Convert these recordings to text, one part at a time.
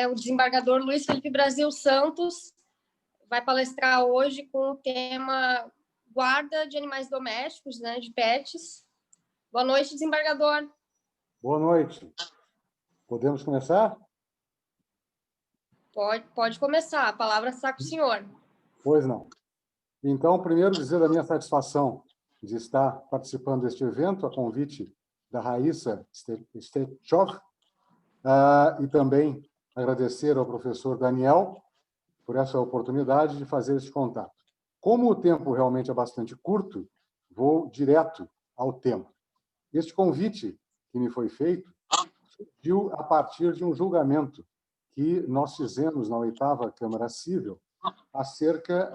O desembargador Luiz Felipe Brasil Santos vai palestrar hoje com o tema guarda de animais domésticos, né, de pets. Boa noite, desembargador. Boa noite. Podemos começar? Pode começar. A palavra está com o senhor. Pois não. Então, primeiro, dizer a minha satisfação de estar participando deste evento, a convite da Raíssa Stechov, e também agradecer ao professor Daniel por essa oportunidade de fazer este contato. Como o tempo realmente é bastante curto, vou direto ao tema. Este convite que me foi feito surgiu a partir de um julgamento que nós fizemos na 8ª Câmara Civil acerca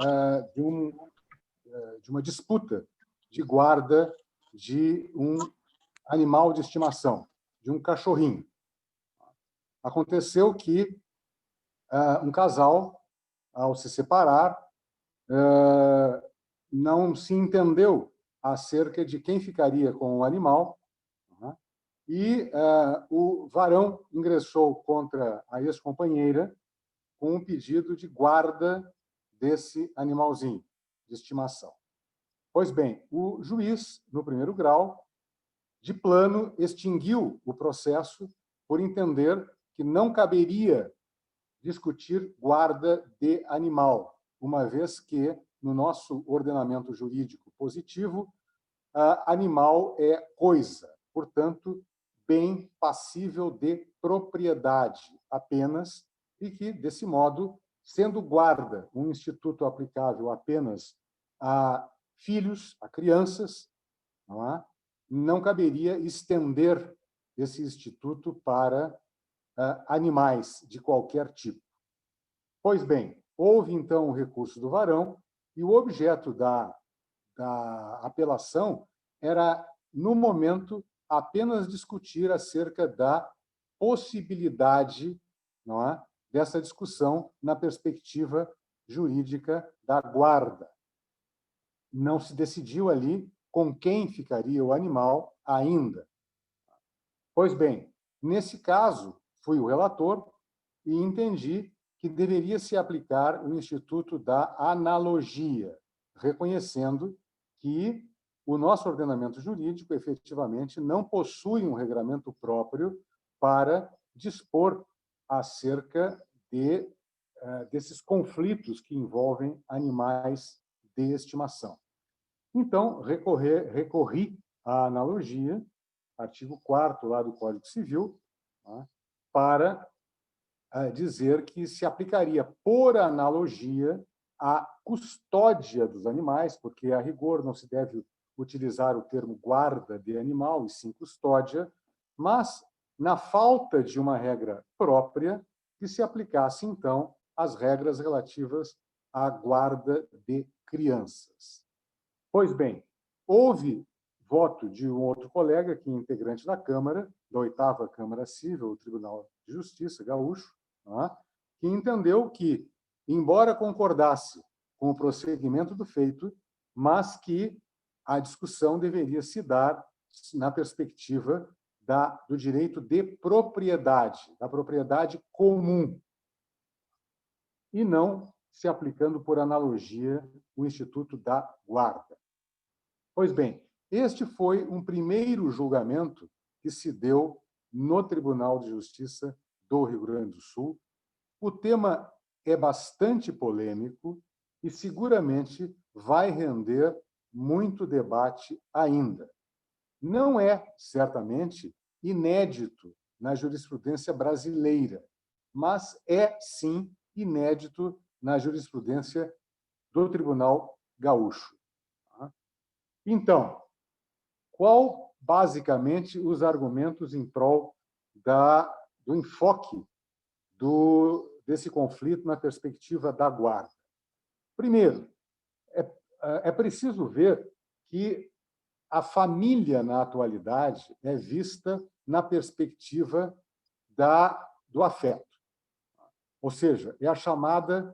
de uma disputa de guarda de um animal de estimação, de um cachorrinho. Aconteceu que um casal, ao se separar, não se entendeu acerca de quem ficaria com o animal, né? E o varão ingressou contra a ex-companheira com um pedido de guarda desse animalzinho de estimação. Pois bem, o juiz, no primeiro grau, de plano, extinguiu o processo por entender que não caberia discutir guarda de animal, uma vez que, no nosso ordenamento jurídico positivo, animal é coisa, portanto, bem passível de propriedade apenas, e que, desse modo, sendo guarda um instituto aplicável apenas a filhos, a crianças, não caberia estender esse instituto para animais de qualquer tipo. Pois bem, houve, então, o recurso do varão, e o objeto da apelação era, no momento, apenas discutir acerca da possibilidade, não é, dessa discussão na perspectiva jurídica da guarda. Não se decidiu ali com quem ficaria o animal ainda. Pois bem, nesse caso, fui o relator e entendi que deveria se aplicar o Instituto da Analogia, reconhecendo que o nosso ordenamento jurídico, efetivamente, não possui um regramento próprio para dispor acerca desses conflitos que envolvem animais de estimação. Então, recorri à analogia, artigo 4º lá do Código Civil, para dizer que se aplicaria, por analogia, a custódia dos animais, porque, a rigor, não se deve utilizar o termo guarda de animal, e sim custódia, mas, na falta de uma regra própria, que se aplicasse, então, as regras relativas à guarda de crianças. Pois bem, houve voto de um outro colega, que é integrante da Câmara, da 8ª Câmara Civil, o Tribunal de Justiça Gaúcho, que entendeu que, embora concordasse com o prosseguimento do feito, mas que a discussão deveria se dar na perspectiva do direito de propriedade, da propriedade comum, e não se aplicando por analogia o Instituto da Guarda. Pois bem, este foi um primeiro julgamento que se deu no Tribunal de Justiça do Rio Grande do Sul. O tema é bastante polêmico e seguramente vai render muito debate ainda. Não é, certamente, inédito na jurisprudência brasileira, mas é, sim, inédito na jurisprudência do Tribunal Gaúcho. Então, qual, basicamente, os argumentos em prol do enfoque desse conflito na perspectiva da guarda? Primeiro, é preciso ver que a família, na atualidade, é vista na perspectiva do afeto. Ou seja, é a chamada,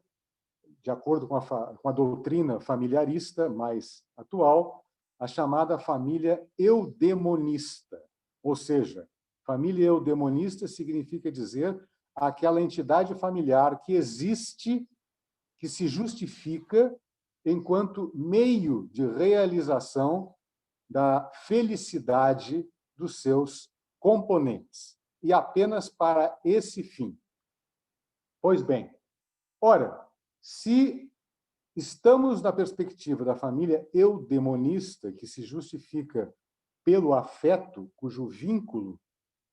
de acordo com a doutrina familiarista mais atual, a chamada família eudemonista. Ou seja, família eudemonista significa dizer àquela entidade familiar que existe, que se justifica enquanto meio de realização da felicidade dos seus componentes, e apenas para esse fim. Pois bem, ora, se estamos na perspectiva da família eudemonista, que se justifica pelo afeto, cujo vínculo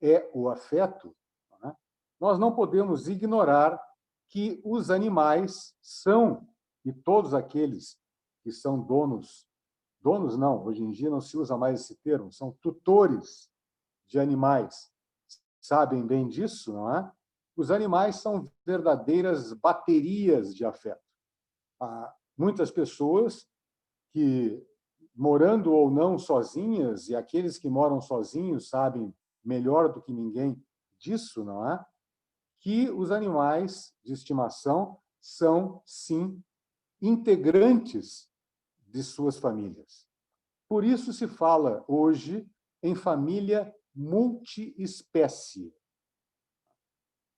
é o afeto, né, nós não podemos ignorar que os animais são, e todos aqueles que são donos não, hoje em dia não se usa mais esse termo, são tutores de animais, sabem bem disso, não é? Os animais são verdadeiras baterias de afeto. Há muitas pessoas que, morando ou não sozinhas, e aqueles que moram sozinhos sabem melhor do que ninguém disso, não é? Que os animais de estimação são, sim, integrantes de suas famílias. Por isso se fala hoje em família multiespécie.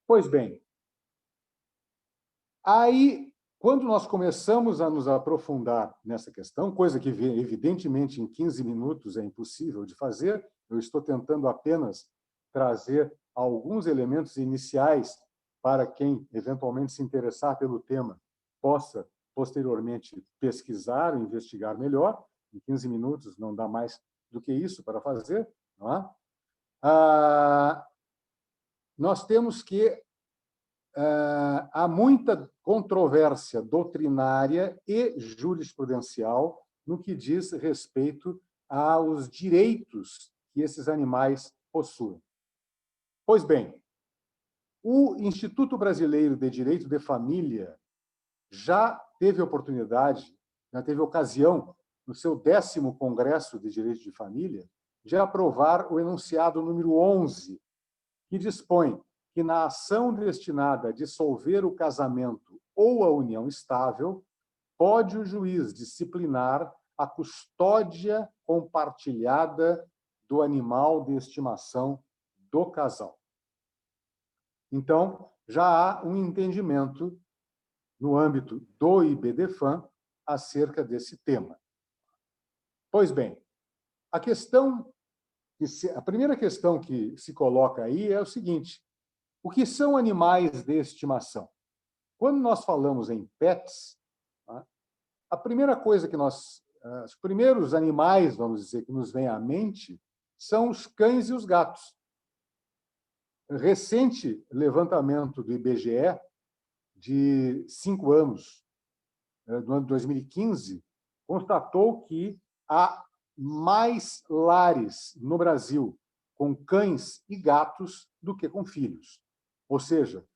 Pois bem, aí, quando nós começamos a nos aprofundar nessa questão, coisa que, evidentemente, em 15 minutos é impossível de fazer, eu estou tentando apenas trazer alguns elementos iniciais para quem, eventualmente, se interessar pelo tema, possa, posteriormente, pesquisar, investigar melhor. Em 15 minutos não dá mais do que isso para fazer, não é? Nós temos que há muita controvérsia doutrinária e jurisprudencial no que diz respeito aos direitos que esses animais possuem. Pois bem, o Instituto Brasileiro de Direito de Família já teve oportunidade, já teve ocasião, no seu 10º Congresso de Direito de Família, de aprovar o enunciado número 11, que dispõe que, na ação destinada a dissolver o casamento ou a união estável, pode o juiz disciplinar a custódia compartilhada do animal de estimação do casal. Então, já há um entendimento no âmbito do IBDFAM acerca desse tema. Pois bem, a primeira questão que se coloca aí é o seguinte: o que são animais de estimação? Quando nós falamos em pets, a primeira coisa que os primeiros animais, vamos dizer, que nos vem à mente são os cães e os gatos. Recente levantamento do IBGE, de 5 anos, do ano 2015, constatou que há mais lares no Brasil com cães e gatos do que com filhos. Ou seja,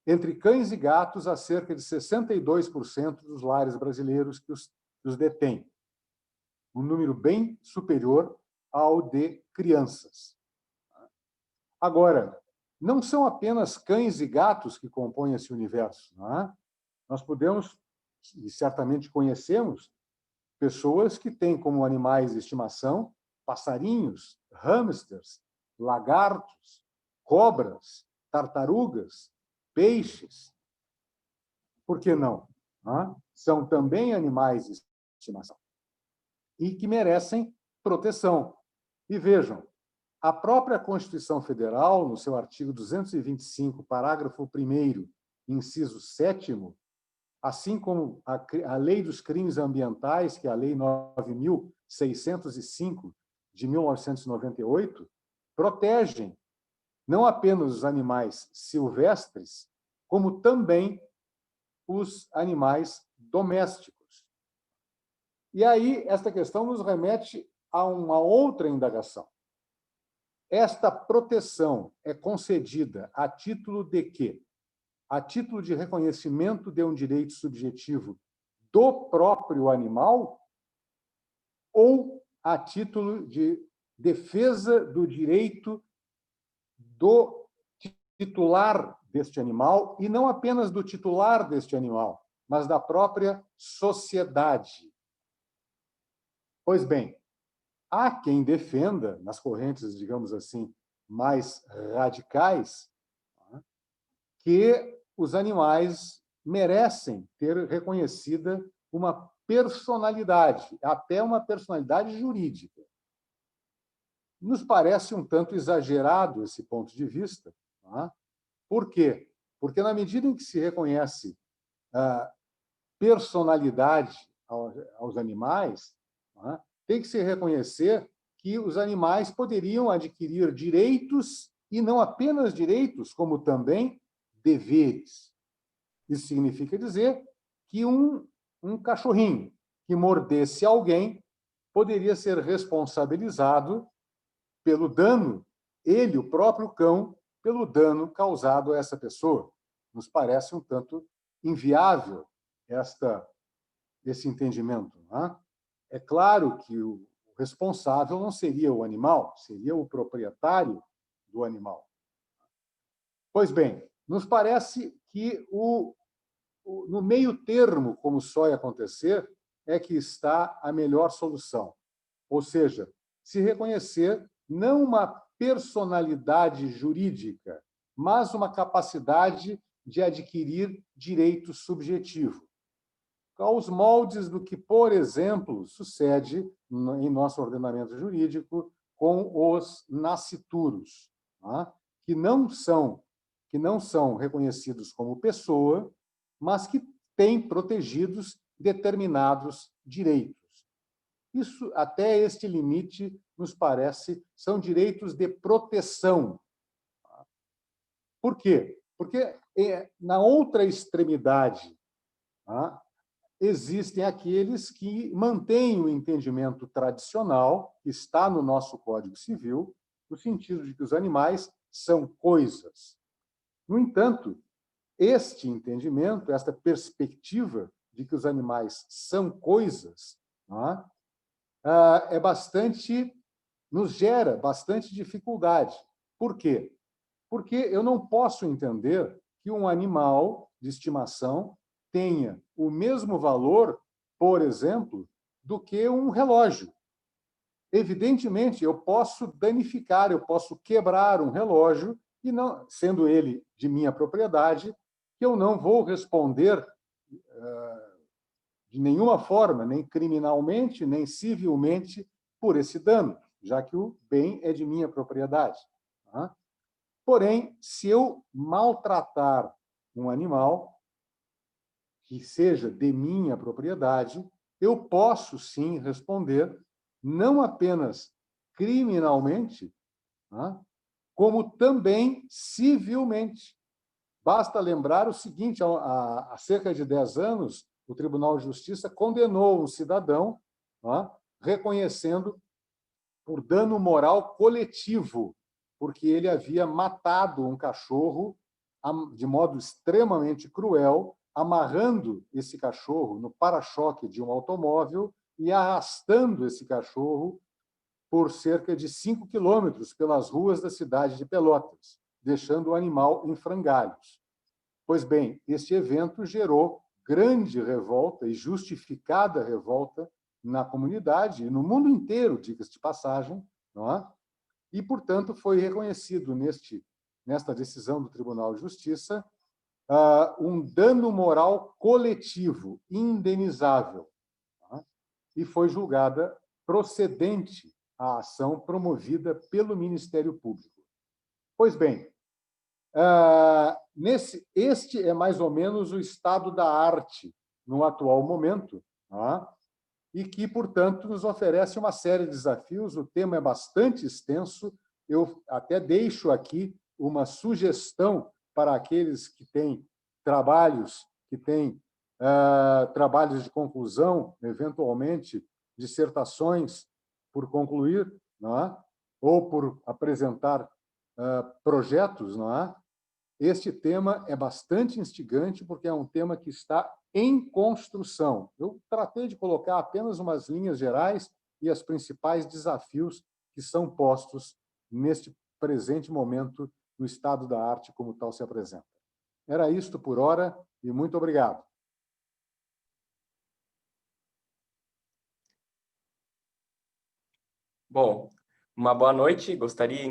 entre cães e gatos, há cerca de 62% dos lares brasileiros que os detêm. Um número bem superior ao de crianças. Agora, não são apenas cães e gatos que compõem esse universo. Não é? Nós podemos, e certamente conhecemos, pessoas que têm como animais de estimação passarinhos, hamsters, lagartos, cobras, tartarugas, peixes. Por que não? São também animais de estimação e que merecem proteção. E vejam, a própria Constituição Federal, no seu artigo 225, parágrafo 1º, inciso 7º, assim como a Lei dos Crimes Ambientais, que é a Lei 9.605, de 1998, protegem não apenas os animais silvestres, como também os animais domésticos. E aí, esta questão nos remete a uma outra indagação. Esta proteção é concedida a título de quê? A título de reconhecimento de um direito subjetivo do próprio animal ou a título de defesa do direito do titular deste animal, e não apenas do titular deste animal, mas da própria sociedade. Pois bem, há quem defenda, nas correntes, digamos assim, mais radicais, que os animais merecem ter reconhecida uma personalidade, até uma personalidade jurídica. Nos parece um tanto exagerado esse ponto de vista. Tá? Por quê? Porque, na medida em que se reconhece a personalidade aos animais, tá? Tem que se reconhecer que os animais poderiam adquirir direitos, e não apenas direitos, como também deveres. Isso significa dizer que um cachorrinho que mordesse alguém poderia ser responsabilizado pelo dano, ele, o próprio cão, pelo dano causado a essa pessoa. Nos parece um tanto inviável esse entendimento. Não é? É claro que o responsável não seria o animal, seria o proprietário do animal. Pois bem, nos parece que no meio termo, como só ia acontecer, é que está a melhor solução. Ou seja, se reconhecer não uma personalidade jurídica, mas uma capacidade de adquirir direito subjetivo, aos moldes do que, por exemplo, sucede em nosso ordenamento jurídico com os nascituros, tá? que não são reconhecidos como pessoa, mas que têm protegidos determinados direitos. Isso, até este limite, nos parece, são direitos de proteção. Por quê? Porque na outra extremidade, tá? Existem aqueles que mantêm o entendimento tradicional, que está no nosso Código Civil, no sentido de que os animais são coisas. No entanto, este entendimento, esta perspectiva de que os animais são coisas, nos gera bastante dificuldade. Por quê? Porque eu não posso entender que um animal de estimação tenha o mesmo valor, por exemplo, do que um relógio. Evidentemente, eu posso danificar, eu posso quebrar um relógio, e não, sendo ele de minha propriedade, que eu não vou responder de nenhuma forma, nem criminalmente, nem civilmente, por esse dano, já que o bem é de minha propriedade. Tá? Porém, se eu maltratar um animal que seja de minha propriedade, eu posso sim responder, não apenas criminalmente, tá? Como também civilmente. Basta lembrar o seguinte: há cerca de 10 anos, o Tribunal de Justiça condenou um cidadão, tá? Reconhecendo por dano moral coletivo, porque ele havia matado um cachorro de modo extremamente cruel, amarrando esse cachorro no para-choque de um automóvel e arrastando esse cachorro por cerca de 5 quilômetros pelas ruas da cidade de Pelotas, deixando o animal em frangalhos. Pois bem, este evento gerou grande revolta e justificada revolta na comunidade e no mundo inteiro, diga-se de passagem, não é? E, portanto, foi reconhecido nesta decisão do Tribunal de Justiça um dano moral coletivo, indenizável, tá? E foi julgada procedente a ação promovida pelo Ministério Público. Pois bem, este é mais ou menos o estado da arte no atual momento, tá? E que, portanto, nos oferece uma série de desafios. O tema é bastante extenso. Eu até deixo aqui uma sugestão para aqueles que têm trabalhos, trabalhos de conclusão, eventualmente dissertações por concluir, não é? Ou por apresentar projetos, não é? Este tema é bastante instigante, porque é um tema que está em construção. Eu tratei de colocar apenas umas linhas gerais e os principais desafios que são postos neste presente momento no estado da arte como tal se apresenta. Era isto por hora e muito obrigado. Bom, uma boa noite. Gostaria